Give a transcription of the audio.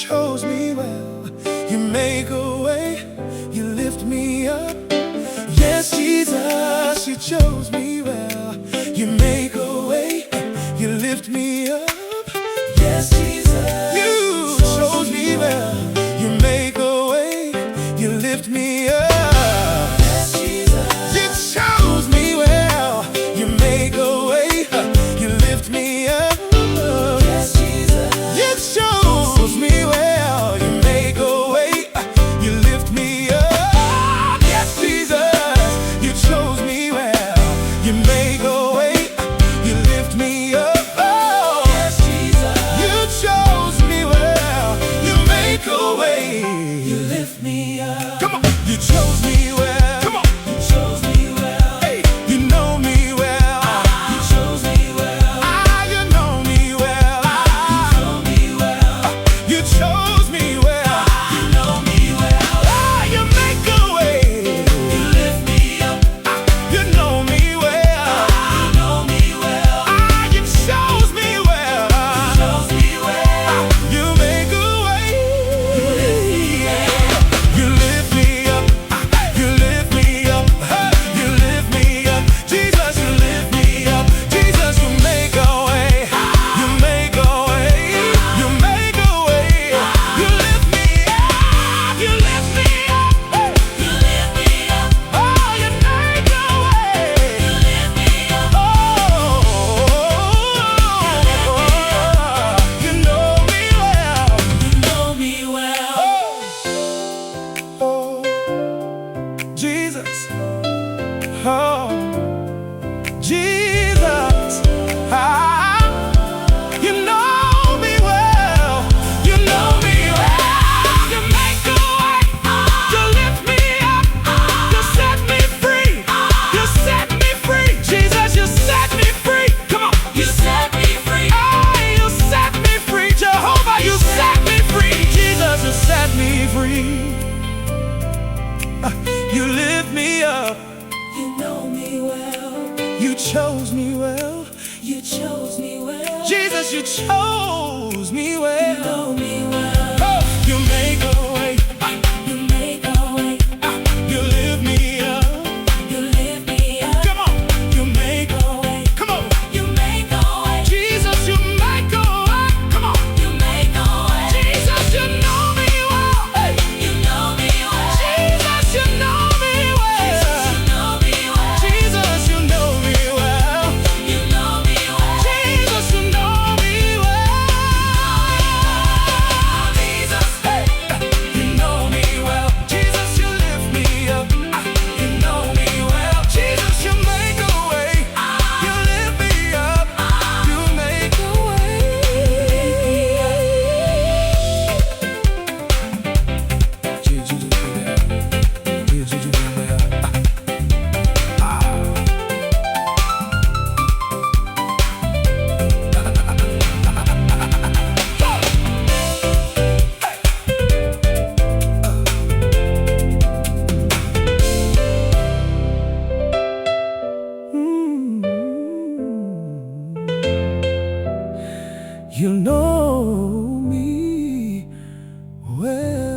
chose me well. You make a way, you lift me up. Yes, Jesus, you chose me well. You make a way, you lift me up. Yes, Jesus, you chose me well. You make a way, you lift me up. Yes, Jesus, you chose me well. You make a way, you lift me up. Yes, Jesus, you chose me well. You make a way, you lift me up. Yes, Jesus, you chose me well. You make a way, you lift me up. Oh, yes, Jesus, you chose me well. You make a way, you lift me up. Come on, you chose me well. Come on, you chose me well. Hey, you know me well. You chose me well. You know me well. You know me well. You chose me well. You know me well. You make a way. You lift me up. You know me well. You know me well. You chose me well. You chose me well. You make a way. You lift me up. You lift me up. You lift me up. You lift me up. Jesus, you lift me up. Jesus, you make a way. You make a way. You make a way. You lift me up. You lift me up. You lift me up. Oh, you make a way. You lift me up. Oh, you know me well. You know me well. Oh, Jesus. Oh, Jesus. You know me well. You know me well. You make a way. You lift me up. You set me free. You set me free. Jesus, you set me free. Come on. You set me free. Hey, you set me free. Jehovah, you set me free. Jesus, you set me free. You lift me up. You know me well. You chose me well. You chose me well. Jesus, you chose me well. You know me well. Oh, you make a way. You make a way. You lift me up. You lift me up. Come on. You make a A way. Come on. You make a way. Jesus, you make a way. Come on. You make a way. Jesus, you know me well. Hey. You know me well. Jesus, you know me well. You know me well. Jesus, you know me well. You know me well. Jesus, you know me well. Jesus. Hey. You know me well. Jesus, you lift me up. You know me well. Jesus, you make a way. You lift me up. You make a way. Jesus, you do that. Jesus, you do that. You know me well.